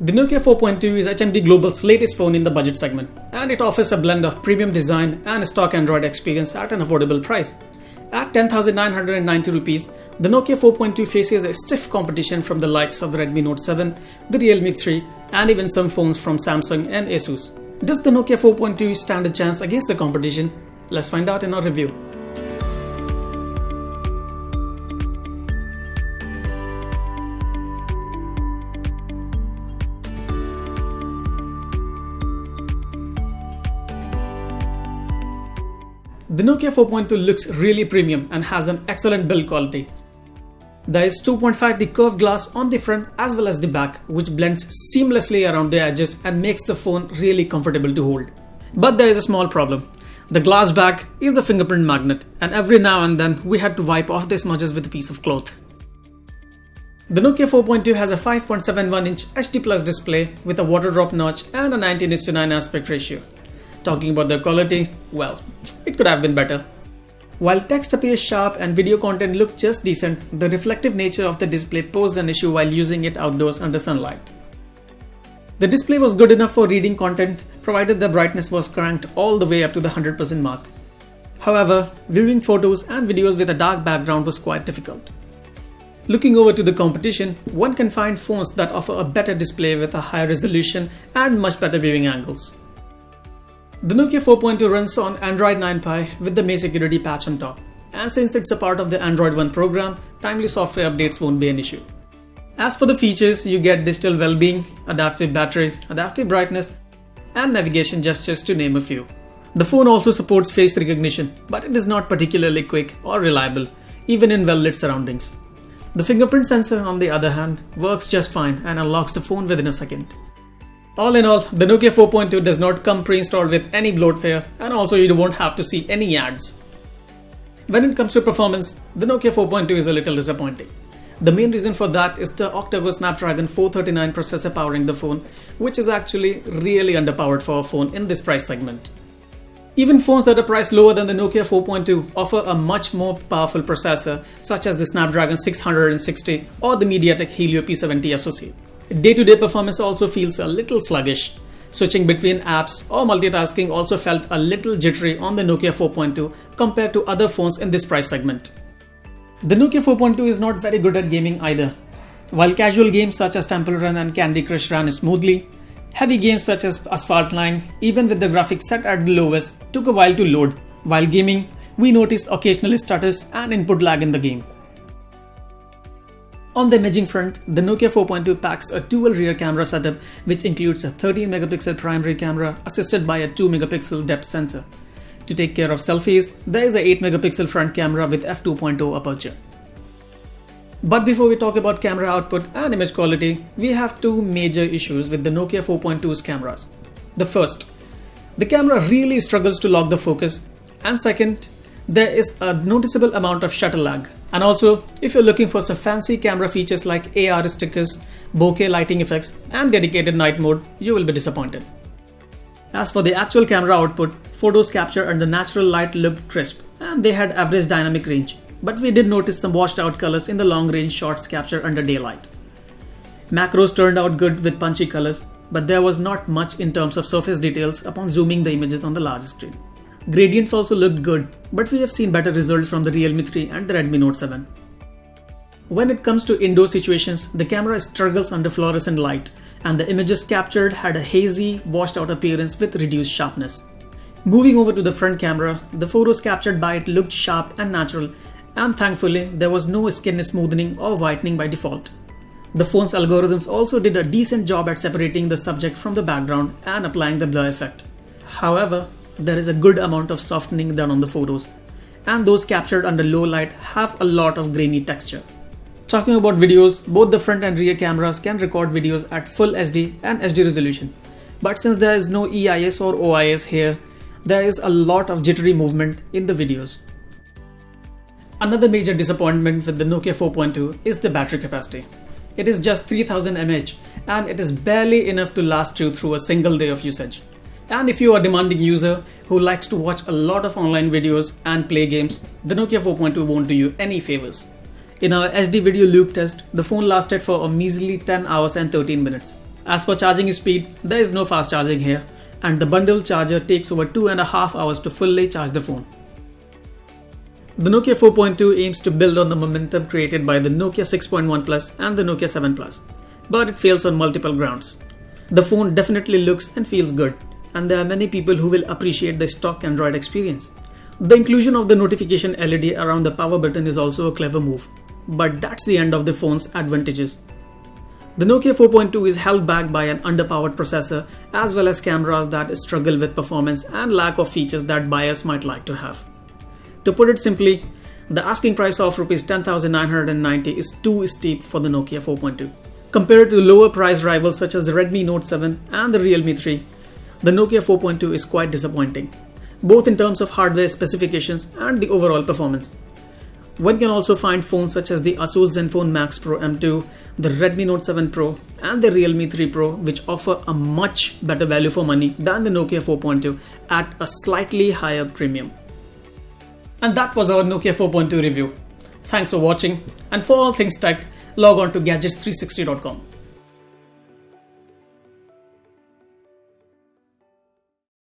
The Nokia 4.2 is HMD Global's latest phone in the budget segment, and it offers a blend of premium design and stock Android experience at an affordable price. At 10,990 rupees, the Nokia 4.2 faces a stiff competition from the likes of the Redmi Note 7, the Realme 3, and even some phones from Samsung and Asus. Does the Nokia 4.2 stand a chance against the competition? Let's find out in our review. The Nokia 4.2 looks really premium and has an excellent build quality. There is 2.5D curved glass on the front as well as the back, which blends seamlessly around the edges and makes the phone really comfortable to hold. But there is a small problem. The glass back is a fingerprint magnet, and every now and then we had to wipe off the smudges with a piece of cloth. The Nokia 4.2 has a 5.71-inch HD Plus display with a water drop notch and a 19:9 aspect ratio. Talking about the quality, well, it could have been better. While text appears sharp and video content looked just decent, the reflective nature of the display posed an issue while using it outdoors under sunlight. The display was good enough for reading content provided the brightness was cranked all the way up to the 100% mark. However, viewing photos and videos with a dark background was quite difficult. Looking over to the competition, one can find phones that offer a better display with a higher resolution and much better viewing angles. The Nokia 4.2 runs on Android 9 Pie with the May security patch on top, and since it's a part of the Android One program, timely software updates won't be an issue. As for the features, you get digital well-being, adaptive battery, adaptive brightness, and navigation gestures to name a few. The phone also supports face recognition, but it is not particularly quick or reliable, even in well-lit surroundings. The fingerprint sensor, on the other hand, works just fine and unlocks the phone within a second. All in all, the Nokia 4.2 does not come pre-installed with any bloatware, and also you won't have to see any ads. When it comes to performance, the Nokia 4.2 is a little disappointing. The main reason for that is the octa-core Snapdragon 439 processor powering the phone, which is actually really underpowered for a phone in this price segment. Even phones that are priced lower than the Nokia 4.2 offer a much more powerful processor, such as the Snapdragon 660 or the MediaTek Helio P70 SoC. Day-to-day performance also feels a little sluggish. Switching between apps or multitasking also felt a little jittery on the Nokia 4.2 compared to other phones in this price segment. The Nokia 4.2 is not very good at gaming either. While casual games such as Temple Run and Candy Crush ran smoothly, heavy games such as Asphalt 9, even with the graphics set at the lowest, took a while to load. While gaming, we noticed occasional stutters and input lag in the game. On the imaging front, the Nokia 4.2 packs a dual rear camera setup which includes a 13-megapixel primary camera assisted by a 2-megapixel depth sensor. To take care of selfies, there is a 8-megapixel front camera with f2.0 aperture. But before we talk about camera output and image quality, we have two major issues with the Nokia 4.2's cameras. The first, the camera really struggles to lock the focus, and second, there is a noticeable amount of shutter lag. And also, if you're looking for some fancy camera features like AR stickers, bokeh lighting effects, and dedicated night mode, you will be disappointed. As for the actual camera output, photos captured under natural light looked crisp, and they had average dynamic range. But we did notice some washed out colors in the long range shots captured under daylight. Macros turned out good with punchy colors, but there was not much in terms of surface details upon zooming the images on the large screen. Gradients also looked good, but we have seen better results from the Realme 3 and the Redmi Note 7. When it comes to indoor situations, the camera struggles under fluorescent light, and the images captured had a hazy, washed out appearance with reduced sharpness. Moving over to the front camera, the photos captured by it looked sharp and natural, and thankfully there was no skin smoothening or whitening by default. The phone's algorithms also did a decent job at separating the subject from the background and applying the blur effect. However, there is a good amount of softening done on the photos, and those captured under low light have a lot of grainy texture. Talking about videos, both the front and rear cameras can record videos at full SD and HD resolution. But since there is no EIS or OIS here, there is a lot of jittery movement in the videos. Another major disappointment with the Nokia 4.2 is the battery capacity. It is just 3000 mAh, and it is barely enough to last you through a single day of usage. And if you are a demanding user who likes to watch a lot of online videos and play games, the Nokia 4.2 won't do you any favors. In our HD video loop test, the phone lasted for a measly 10 hours and 13 minutes. As for charging speed, there is no fast charging here, and the bundle charger takes over 2.5 hours to fully charge the phone. The Nokia 4.2 aims to build on the momentum created by the Nokia 6.1 Plus and the Nokia 7 Plus, but it fails on multiple grounds. The phone definitely looks and feels good, and there are many people who will appreciate the stock Android experience. The inclusion of the notification LED around the power button is also a clever move, but that's the end of the phone's advantages. The Nokia 4.2 is held back by an underpowered processor as well as cameras that struggle with performance and lack of features that buyers might like to have. To put it simply, the asking price of Rs 10,990 is too steep for the Nokia 4.2. Compared to lower price rivals such as the Redmi Note 7 and the Realme 3, the Nokia 4.2 is quite disappointing, both in terms of hardware specifications and the overall performance. One can also find phones such as the Asus Zenfone Max Pro M2, the Redmi Note 7 Pro and the Realme 3 Pro, which offer a much better value for money than the Nokia 4.2 at a slightly higher premium. And that was our Nokia 4.2 review. Thanks for watching, and for all things tech, log on to gadgets360.com.